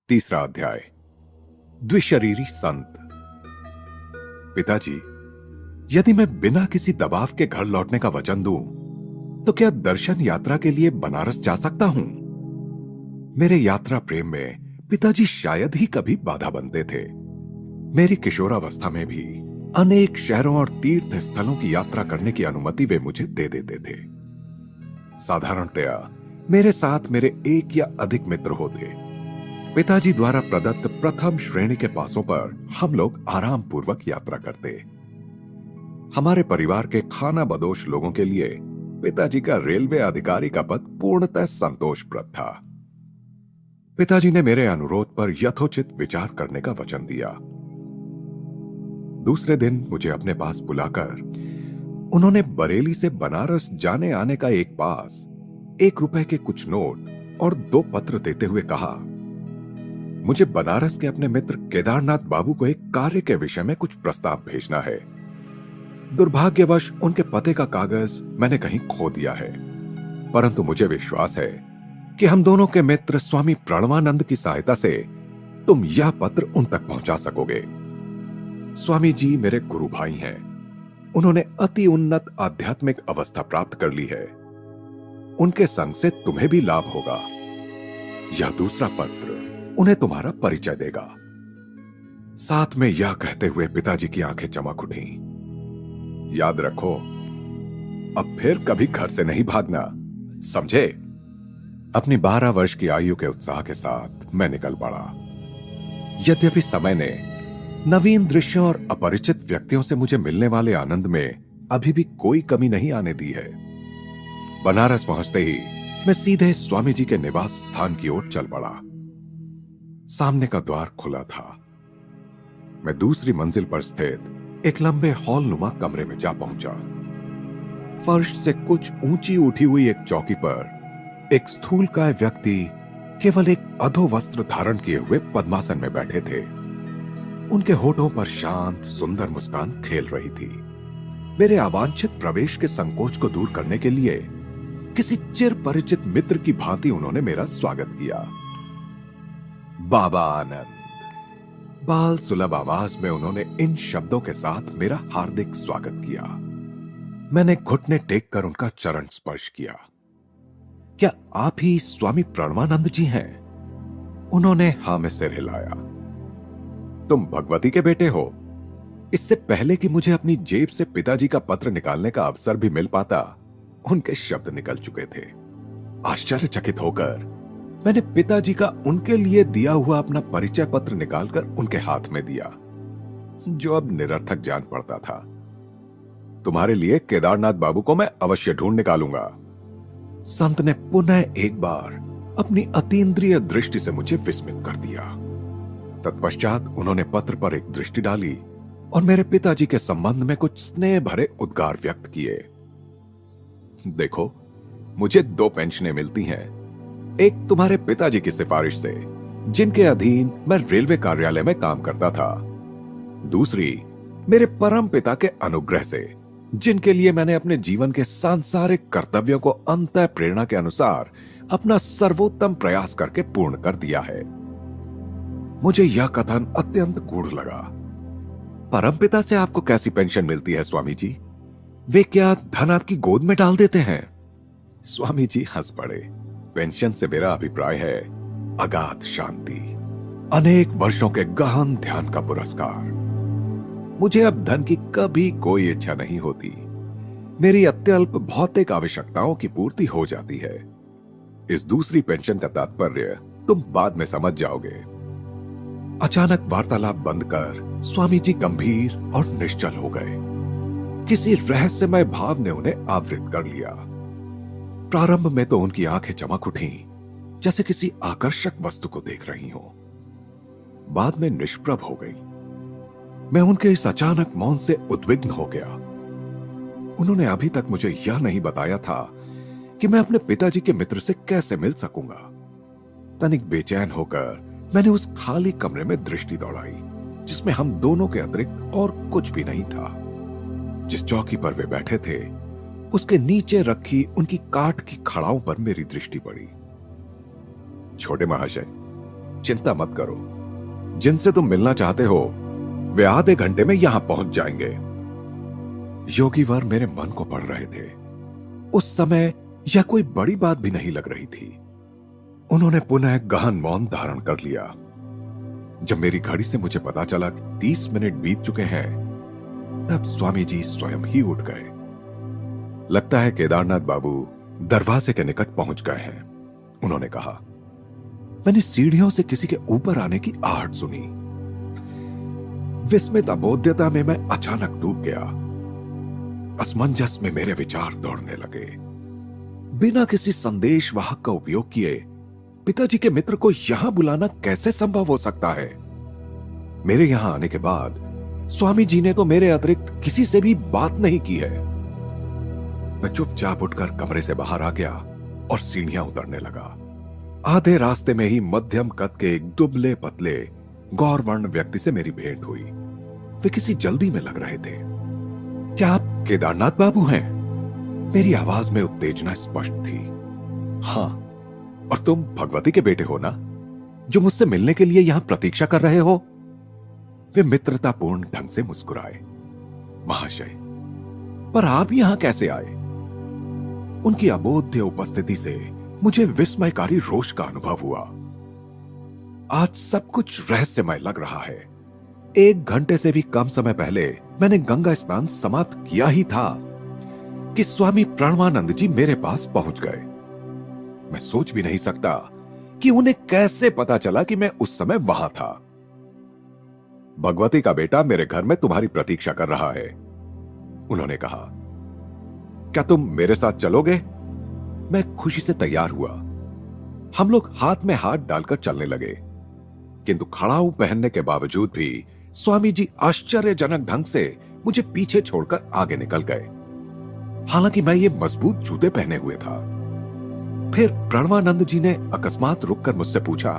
तीसरा अध्याय। द्विशरीरी संत। पिताजी, यदि मैं बिना किसी दबाव के घर लौटने का वचन दूं, तो क्या दर्शन यात्रा के लिए बनारस जा सकता हूं? मेरे यात्रा प्रेम में पिताजी शायद ही कभी बाधा बनते थे। मेरी किशोरावस्था में भी अनेक शहरों और तीर्थ स्थलों की यात्रा करने की अनुमति वे मुझे दे देते थे। साधारणतया मेरे साथ मेरे एक या अधिक मित्र होते। पिताजी द्वारा प्रदत्त प्रथम श्रेणी के पासों पर हम लोग आराम पूर्वक यात्रा करते। हमारे परिवार के खाना बदोश लोगों के लिए पिताजी का रेलवे अधिकारी का पद पूर्णतः संतोषप्रद था। पिताजी ने मेरे अनुरोध पर यथोचित विचार करने का वचन दिया। दूसरे दिन मुझे अपने पास बुलाकर उन्होंने बरेली से बनारस जाने आने का एक पास, 1 रुपए के कुछ नोट और 2 पत्र देते हुए कहा, मुझे बनारस के अपने मित्र केदारनाथ बाबू को एक कार्य के विषय में कुछ प्रस्ताव भेजना है। दुर्भाग्यवश उनके पते का कागज मैंने कहीं खो दिया है, परंतु मुझे विश्वास है कि हम दोनों के मित्र स्वामी प्रणवानंद की सहायता से तुम यह पत्र उन तक पहुंचा सकोगे। स्वामी जी मेरे गुरु भाई हैं। उन्होंने अति उन्नत आध्यात्मिक अवस्था प्राप्त कर ली है। उनके संग से तुम्हें भी लाभ होगा। यह दूसरा पत्र उन्हें तुम्हारा परिचय देगा। साथ में यह कहते हुए पिताजी की आंखें चमक उठी, याद रखो, अब फिर कभी घर से नहीं भागना, समझे? अपनी 12 वर्ष की आयु के उत्साह के साथ मैं निकल पड़ा। यद्यपि समय ने नवीन दृश्यों और अपरिचित व्यक्तियों से मुझे मिलने वाले आनंद में अभी भी कोई कमी नहीं आने दी है। बनारस पहुंचते ही मैं सीधे स्वामी जी के निवास स्थान की ओर चल पड़ा। सामने का द्वार खुला था। मैं दूसरी मंजिल पर स्थित एक लंबे हॉल नुमा कमरे में जा पहुंचा। फर्श से कुछ ऊंची उठी हुई एक चौकी पर एक स्थूलकाय व्यक्ति केवल एक अधो वस्त्र धारण किए हुए पद्मासन में बैठे थे। उनके होठों पर शांत सुंदर मुस्कान खेल रही थी। मेरे अवांछित प्रवेश के संकोच को दूर करने के लिए किसी चिर परिचित मित्र की भांति उन्होंने मेरा स्वागत किया। बाबा आनंद। बाल सुलभ आवाज में उन्होंने इन शब्दों के साथ मेरा हार्दिक स्वागत किया। मैंने घुटने टेक कर उनका चरण स्पर्श किया। क्या आप ही स्वामी प्रणवानंद जी हैं? उन्होंने हां में सिर हिलाया। तुम भगवती के बेटे हो? इससे पहले कि मुझे अपनी जेब से पिताजी का पत्र निकालने का अवसर भी मिल पाता, उनके शब्द निकल चुके थे। आश्चर्यचकित होकर मैंने पिताजी का उनके लिए दिया हुआ अपना परिचय पत्र निकालकर उनके हाथ में दिया, जो अब निरर्थक जान पड़ता था। तुम्हारे लिए केदारनाथ बाबू को मैं अवश्य ढूंढ निकालूंगा। संत ने पुनः एक बार अपनी अतीन्द्रिय दृष्टि से मुझे विस्मित कर दिया। तत्पश्चात उन्होंने पत्र पर एक दृष्टि डाली और मेरे पिताजी के संबंध में कुछ स्नेह भरे उद्गार व्यक्त किए। देखो, मुझे 2 पेंशनें मिलती हैं। एक तुम्हारे पिताजी की सिफारिश से, जिनके अधीन मैं रेलवे कार्यालय में काम करता था। दूसरी मेरे परम पिता के अनुग्रह से, जिनके लिए मैंने अपने जीवन के सांसारिक कर्तव्यों को अंतः प्रेरणा के अनुसार अपना सर्वोत्तम प्रयास करके पूर्ण कर दिया है। मुझे यह कथन अत्यंत गूढ़ लगा। परमपिता से आपको कैसी पेंशन मिलती है स्वामी जी? वे क्या धन आपकी गोद में डाल देते हैं? स्वामी जी हंस पड़े। पेंशन से मेरा अभिप्राय है अगाध शांति, अनेक वर्षों के गहन ध्यान का पुरस्कार। मुझे अब धन की कभी कोई इच्छा नहीं होती। मेरी अत्यल्प भौतिक आवश्यकताओं की पूर्ति हो जाती है। इस दूसरी पेंशन का तात्पर्य तुम बाद में समझ जाओगे। अचानक वार्तालाप बंद कर स्वामी जी गंभीर और निश्चल हो गए। किसी रहस्यमय भाव ने उन्हें आवृत कर लिया। प्रारंभ में तो उनकी आंखें चमक उठी, जैसे किसी आकर्षक वस्तु को देख रही हो। बाद में निष्प्रभ हो गई। मैं उनके इस अचानक मौन से उद्विग्न हो गया। उन्होंने अभी तक मुझे यह नहीं बताया था कि मैं अपने पिताजी के मित्र से कैसे मिल सकूंगा। तनिक बेचैन होकर मैंने उस खाली कमरे में दृष्टि दौड़ाई, जिसमें हम दोनों के अतिरिक्त और कुछ भी नहीं था। जिस चौकी पर वे बैठे थे, उसके नीचे रखी उनकी काठ की खड़ाओं पर मेरी दृष्टि पड़ी। छोटे महाशय, चिंता मत करो, जिनसे तुम मिलना चाहते हो वे आधे घंटे में यहां पहुंच जाएंगे। योगीवर मेरे मन को पढ़ रहे थे। उस समय यह कोई बड़ी बात भी नहीं लग रही थी। उन्होंने पुनः गहन मौन धारण कर लिया। जब मेरी घड़ी से मुझे पता चला कि 30 मिनट बीत चुके हैं, तब स्वामी जी स्वयं ही उठ गए। लगता है केदारनाथ बाबू दरवाजे के निकट पहुंच गए हैं, उन्होंने कहा। मैंने सीढ़ियों से किसी के ऊपर आने की आहट सुनी। विस्मित अबोध्यता में मैं अचानक डूब गया। असमंजस में मेरे विचार दौड़ने लगे। बिना किसी संदेश वाहक का उपयोग किए पिताजी के मित्र को यहां बुलाना कैसे संभव हो सकता है? मेरे यहां आने के बाद स्वामी जी ने तो मेरे अतिरिक्त किसी से भी बात नहीं की है। मैं चुपचाप उठकर कमरे से बाहर आ गया और सीढ़ियां उतरने लगा। आधे रास्ते में ही मध्यम कद के एक दुबले पतले गौरवर्ण व्यक्ति से मेरी भेंट हुई। वे किसी जल्दी में लग रहे थे। क्या आप केदारनाथ बाबू हैं? मेरी आवाज में उत्तेजना स्पष्ट थी। हां, और तुम भगवती के बेटे हो ना, जो मुझसे मिलने के लिए यहां प्रतीक्षा कर रहे हो? वे मित्रतापूर्ण ढंग से मुस्कुराए। महाशय, पर आप यहां कैसे आए? उनकी अबोध्य उपस्थिति से मुझे विस्मयकारी रोष का अनुभव हुआ। आज सब कुछ रहस्यमय लग रहा है। 1 घंटे से भी कम समय पहले मैंने गंगा स्नान समाप्त किया ही था कि स्वामी प्रणवानंद जी मेरे पास पहुंच गए। मैं सोच भी नहीं सकता कि उन्हें कैसे पता चला कि मैं उस समय वहां था। भगवती का बेटा मेरे घर में तुम्हारी प्रतीक्षा कर रहा है, उन्होंने कहा। क्या तुम मेरे साथ चलोगे? मैं खुशी से तैयार हुआ। हम लोग हाथ में हाथ डालकर चलने लगे, किंतु खड़ाऊ पहनने के बावजूद भी स्वामी जी आश्चर्यजनक ढंग से मुझे पीछे छोड़कर आगे निकल गए। हालांकि मैं ये मजबूत जूते पहने हुए था। फिर प्रणवानंद जी ने अकस्मात रुककर मुझसे पूछा,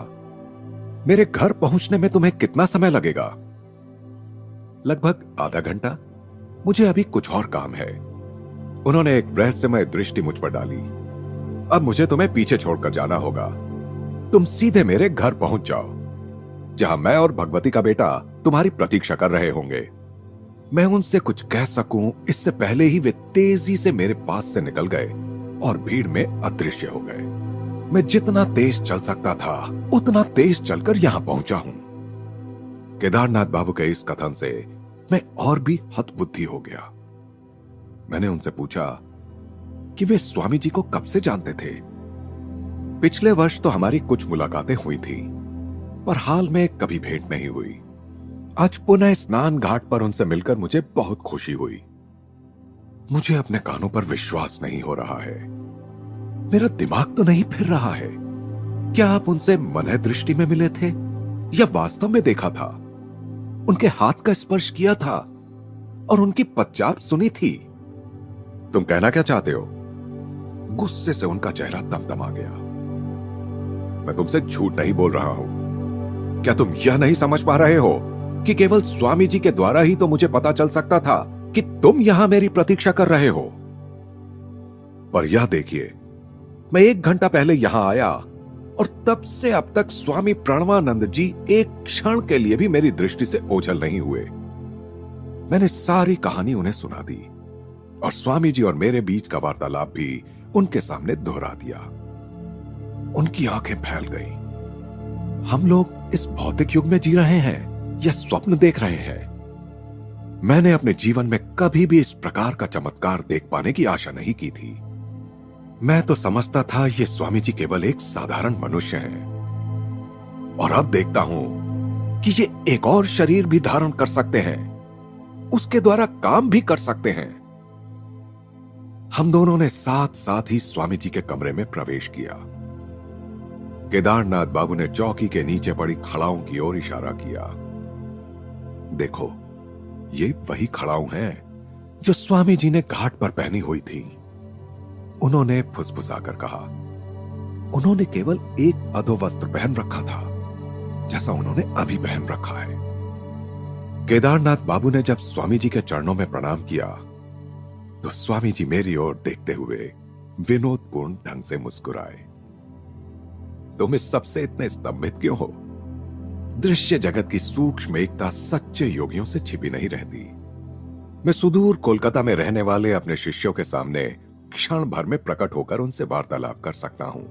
मेरे घर पहुंचने में तुम्हें कितना समय लगेगा? लगभग आधा घंटा। मुझे अभी कुछ और काम है। उन्होंने एक रहस्यमय दृष्टि मुझ पर डाली। अब मुझे तुम्हें पीछे छोड़कर जाना होगा। तुम सीधे मेरे घर पहुंच जाओ, जहां मैं और भगवती का बेटा तुम्हारी प्रतीक्षा कर रहे होंगे। मैं उनसे कुछ कह सकूं इससे पहले ही वे तेजी से मेरे पास से निकल गए और भीड़ में अदृश्य हो गए। मैं जितना तेज चल सकता था उतना तेज चलकर यहां पहुंचा हूं। केदारनाथ बाबू के इस कथन से मैं और भी हतबुद्धि हो गया। मैंने उनसे पूछा कि वे स्वामी जी को कब से जानते थे। पिछले वर्ष तो हमारी कुछ मुलाकातें हुई थी, पर हाल में कभी भेंट नहीं हुई। आज पुनः स्नान घाट पर उनसे मिलकर मुझे बहुत खुशी हुई। मुझे अपने कानों पर विश्वास नहीं हो रहा है। मेरा दिमाग तो नहीं फिर रहा है। क्या आप उनसे मनः दृष्टि में मिले थे या वास्तव में देखा था? उनके हाथ का स्पर्श किया था और उनकी पदचाप सुनी थी? तुम कहना क्या चाहते हो? गुस्से से उनका चेहरा तमतमा गया। मैं तुमसे झूठ नहीं बोल रहा हूं। क्या तुम यह नहीं समझ पा रहे हो कि केवल स्वामी जी के द्वारा ही तो मुझे पता चल सकता था कि तुम यहां मेरी प्रतीक्षा कर रहे हो? पर यह देखिए, मैं 1 घंटा पहले यहां आया और तब से अब तक स्वामी प्रणवानंद जी एक क्षण के लिए भी मेरी दृष्टि से ओझल नहीं हुए। मैंने सारी कहानी उन्हें सुना दी और स्वामी जी और मेरे बीच का वार्तालाप भी उनके सामने दोहरा दिया। उनकी आंखें फैल गईं। हम लोग इस भौतिक युग में जी रहे हैं या स्वप्न देख रहे हैं? मैंने अपने जीवन में कभी भी इस प्रकार का चमत्कार देख पाने की आशा नहीं की थी। मैं तो समझता था ये स्वामी जी केवल एक साधारण मनुष्य हैं, और अब देखता हूं कि ये एक और शरीर भी धारण कर सकते हैं, उसके द्वारा काम भी कर सकते हैं। हम दोनों ने साथ साथ ही स्वामी जी के कमरे में प्रवेश किया। केदारनाथ बाबू ने चौकी के नीचे पड़ी खड़ाओं की ओर इशारा किया। देखो, ये वही खड़ाऊ हैं जो स्वामी जी ने घाट पर पहनी हुई थी, उन्होंने फुसफुसाकर कहा। उन्होंने केवल एक अधोवस्त्र पहन रखा था, जैसा उन्होंने अभी पहन रखा है। केदारनाथ बाबू ने जब स्वामी जी के चरणों में प्रणाम किया तो स्वामी जी मेरी ओर देखते हुए विनोदपूर्ण ढंग से मुस्कुराए। तुम इस सबसे इतने स्तंभित क्यों हो? दृश्य जगत की सूक्ष्म एकता सच्चे योगियों से छिपी नहीं रहती। मैं सुदूर कोलकाता में रहने वाले अपने शिष्यों के सामने क्षण भर में प्रकट होकर उनसे वार्तालाप कर सकता हूं।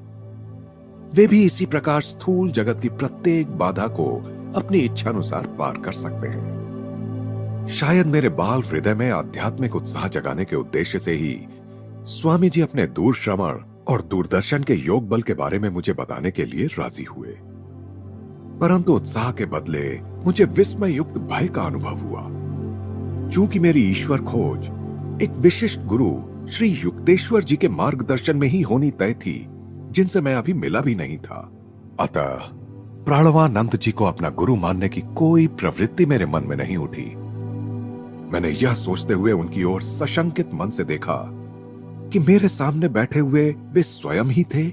वे भी इसी प्रकार स्थूल जगत की प्रत्येक बाधा को अपनी इच्छानुसार पार कर सकते हैं। शायद मेरे बाल हृदय में आध्यात्मिक उत्साह जगाने के उद्देश्य से ही स्वामी जी अपने दूर श्रवण और दूरदर्शन के योग बल के बारे में मुझे बताने के लिए राजी हुए। परंतु उत्साह के बदले मुझे विस्मय युक्त भय का अनुभव हुआ। चूंकि मेरी ईश्वर खोज एक विशिष्ट गुरु श्री युक्तेश्वर जी के मार्गदर्शन में ही होनी तय थी, जिनसे मैं अभी मिला भी नहीं था। अतः प्राणवानंद जी को अपना गुरु मानने की कोई प्रवृत्ति मेरे मन में नहीं उठी। मैंने यह सोचते हुए उनकी ओर सशंकित मन से देखा कि मेरे सामने बैठे हुए वे स्वयं ही थे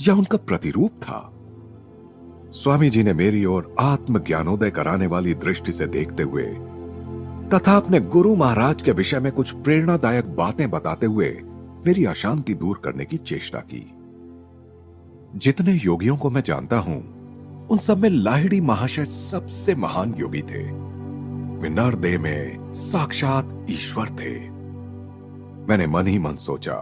या उनका प्रतिरूप था। स्वामी जी ने मेरी ओर आत्मज्ञानोदय कराने वाली दृष्टि से देखते हुए तथा अपने गुरु महाराज के विषय में कुछ प्रेरणादायक बातें बताते हुए मेरी अशांति दूर करने की चेष्टा की। जितने योगियों को मैं जानता हूं, उन सब में लाहिड़ी महाशय सबसे महान योगी थे। वे नरदेह में साक्षात ईश्वर थे। मैंने मन ही मन सोचा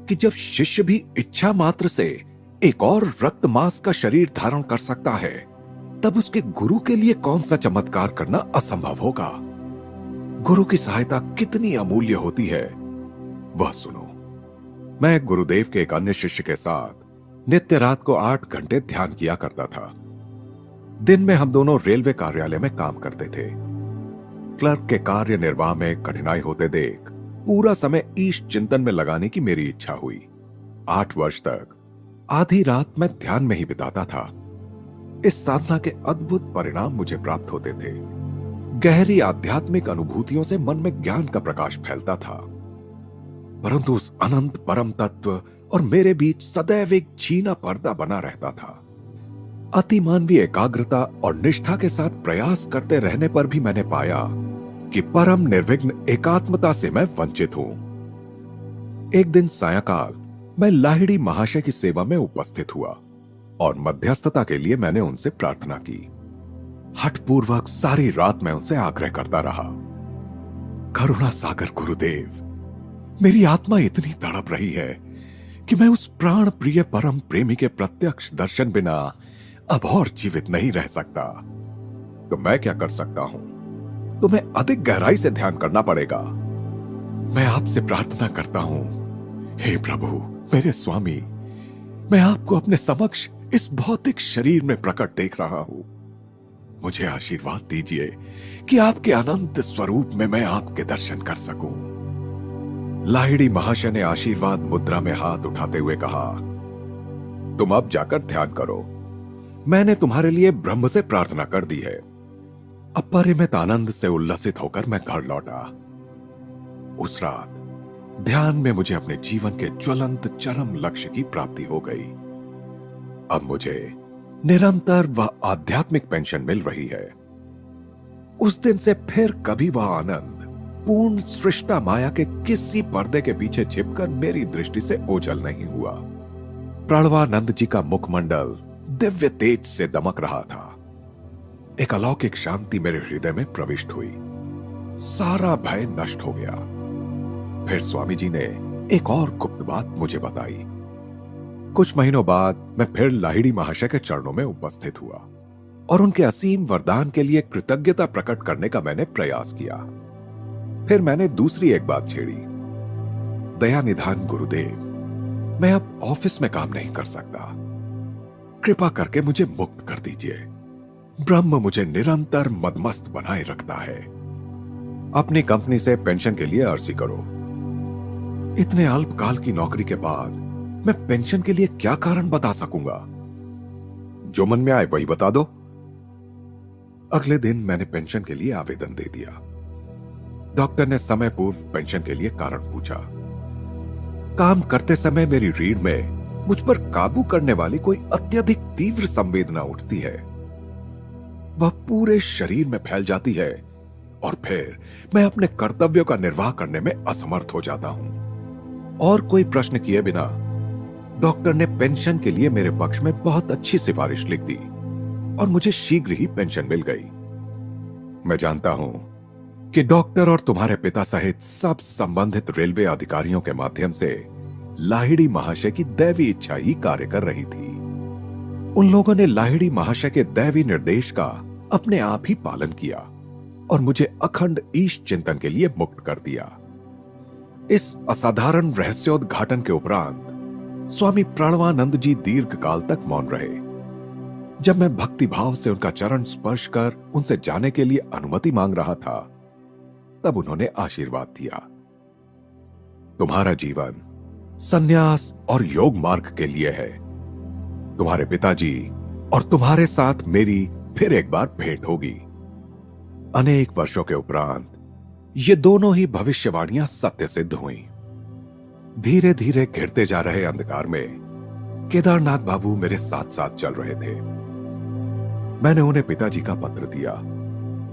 कि जब शिष्य भी इच्छा मात्र से एक और रक्त मांस का शरीर धारण कर सकता है, तब उसके गुरु के लिए कौन सा चमत्कार करना असंभव होगा। गुरु की सहायता कितनी अमूल्य होती है, वह सुनो। मैं गुरुदेव के एक अन्य शिष्य के साथ नित्य रात को 8 घंटे ध्यान किया करता था। दिन में हम दोनों रेलवे कार्यालय में काम करते थे। क्लर्क के कार्य निर्वाह में कठिनाई होते देख पूरा समय ईश चिंतन में लगाने की मेरी इच्छा हुई। 8 वर्ष तक आधी रात मैं ध्यान में ही बिताता था। इस साधना के अद्भुत परिणाम मुझे प्राप्त होते थे। गहरी आध्यात्मिक अनुभूतियों से मन में ज्ञान का प्रकाश फैलता था। परंतु उस अनंत परम तत्व और मेरे बीच सदैव एक छीना पर्दा बना रहता था। अतिमानवीय एकाग्रता और निष्ठा के साथ प्रयास करते रहने पर भी मैंने पाया कि परम निर्विघ्न एकात्मता से मैं वंचित हूं। एक दिन सायंकाल मैं लाहिड़ी महाशय की सेवा में उपस्थित हुआ और मध्यस्थता के लिए मैंने उनसे प्रार्थना की। हठपूर्वक सारी रात मैं उनसे आग्रह करता रहा, करुणा सागर गुरुदेव, मेरी आत्मा इतनी तड़प रही है कि मैं उस प्राण प्रिय परम प्रेमी के प्रत्यक्ष दर्शन बिना अब और जीवित नहीं रह सकता। तो मैं क्या कर सकता हूं? तुम्हें अधिक गहराई से ध्यान करना पड़ेगा। मैं आपसे प्रार्थना करता हूं, हे प्रभु, मेरे स्वामी, मैं आपको अपने समक्ष इस भौतिक शरीर में प्रकट देख रहा हूं। मुझे आशीर्वाद दीजिए कि आपके अनंत स्वरूप में मैं आपके दर्शन कर सकूं। लाहिड़ी महाशय ने आशीर्वाद मुद्रा में हाथ उठाते हुए कहा, तुम अब जाकर ध्यान करो। मैंने तुम्हारे लिए ब्रह्म से प्रार्थना कर दी है। अपरिमित आनंद से उल्लसित होकर मैं घर लौटा। उस रात ध्यान में मुझे अपने जीवन के ज्वलंत चरम लक्ष्य की प्राप्ति हो गई। अब मुझे निरंतर वह आध्यात्मिक पेंशन मिल रही है। उस दिन से फिर कभी वह आनंद पूर्ण सृष्टा माया के किसी पर्दे के पीछे छिपकर मेरी दृष्टि से ओझल नहीं हुआ। प्रणवानंद जी का मुखमंडल दिव्य तेज से दमक रहा था। एक अलौकिक शांति मेरे हृदय में प्रविष्ट हुई। सारा भय नष्ट हो गया। फिर स्वामी जी ने एक और गुप्त बात मुझे बताई। कुछ महीनों बाद मैं फिर लाहिड़ी महाशय के चरणों में उपस्थित हुआ और उनके असीम वरदान के लिए कृतज्ञता प्रकट करने का मैंने प्रयास किया। फिर मैंने दूसरी एक बात छेड़ी, दया निधान गुरुदेव, मैं अब ऑफिस में काम नहीं कर सकता। कृपा करके मुझे मुक्त कर दीजिए। ब्रह्म मुझे निरंतर मदमस्त बनाए रखता है। अपनी कंपनी से पेंशन के लिए अर्जी करो। इतने अल्पकाल की नौकरी के बाद मैं पेंशन के लिए क्या कारण बता सकूंगा? जो मन में आए वही बता दो। अगले दिन मैंने पेंशन के लिए आवेदन दे दिया। डॉक्टर ने समय पूर्व पेंशन के लिए कारण पूछा। काम करते समय मेरी रीढ़ में मुझ पर काबू करने वाली कोई अत्यधिक तीव्र संवेदना उठती है। वह पूरे शरीर में फैल जाती है और फिर मैं अपने कर्तव्यों का निर्वाह करने में असमर्थ हो जाता हूं। और कोई प्रश्न किए बिना डॉक्टर ने पेंशन के लिए मेरे पक्ष में बहुत अच्छी सिफारिश लिख दी। और मुझे शीघ्र ही पेंशन मिल गई। मैं जानता हूं कि डॉक्टर और तुम्हारे पिता सहित सब संबंधित रेलवे अधिकारियों के माध्यम से लाहिड़ी महाशय की दैवी इच्छा ही कार्य कर रही थी। उन लोगों ने लाहिड़ी महाशय के दैवी निर्देश का अपने आप ही पालन किया और मुझे अखंड ईश चिंतन के लिए मुक्त कर दिया। इस असाधारण रहस्योद्घाटन के उपरांत स्वामी प्रणवानंद जी दीर्घ काल तक मौन रहे। जब मैं भक्ति भाव से उनका चरण स्पर्श कर उनसे जाने के लिए अनुमति मांग रहा था, तब उन्होंने आशीर्वाद दिया। तुम्हारा जीवन संन्यास और योग मार्ग के लिए है। तुम्हारे पिताजी और तुम्हारे साथ मेरी फिर एक बार भेंट होगी। अनेक वर्षों के उपरांत ये दोनों ही भविष्यवाणियां सत्य सिद्ध हुई। धीरे धीरे घिरते जा रहे अंधकार में केदारनाथ बाबू मेरे साथ साथ चल रहे थे। मैंने उन्हें पिताजी का पत्र दिया,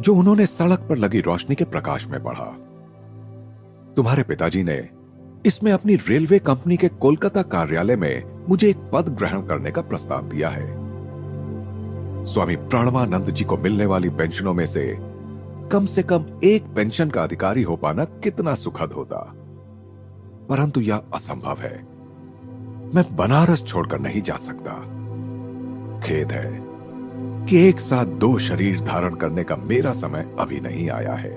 जो उन्होंने सड़क पर लगी रोशनी के प्रकाश में पढ़ा। तुम्हारे पिताजी ने इसमें अपनी रेलवे कंपनी के कोलकाता कार्यालय में मुझे एक पद ग्रहण करने का प्रस्ताव दिया है। स्वामी प्रणवानंद जी को मिलने वाली पेंशनों में से कम एक पेंशन का अधिकारी हो पाना कितना सुखद होता, परंतु यह असंभव है। मैं बनारस छोड़कर नहीं जा सकता। खेद है कि एक साथ दो शरीर धारण करने का मेरा समय अभी नहीं आया है।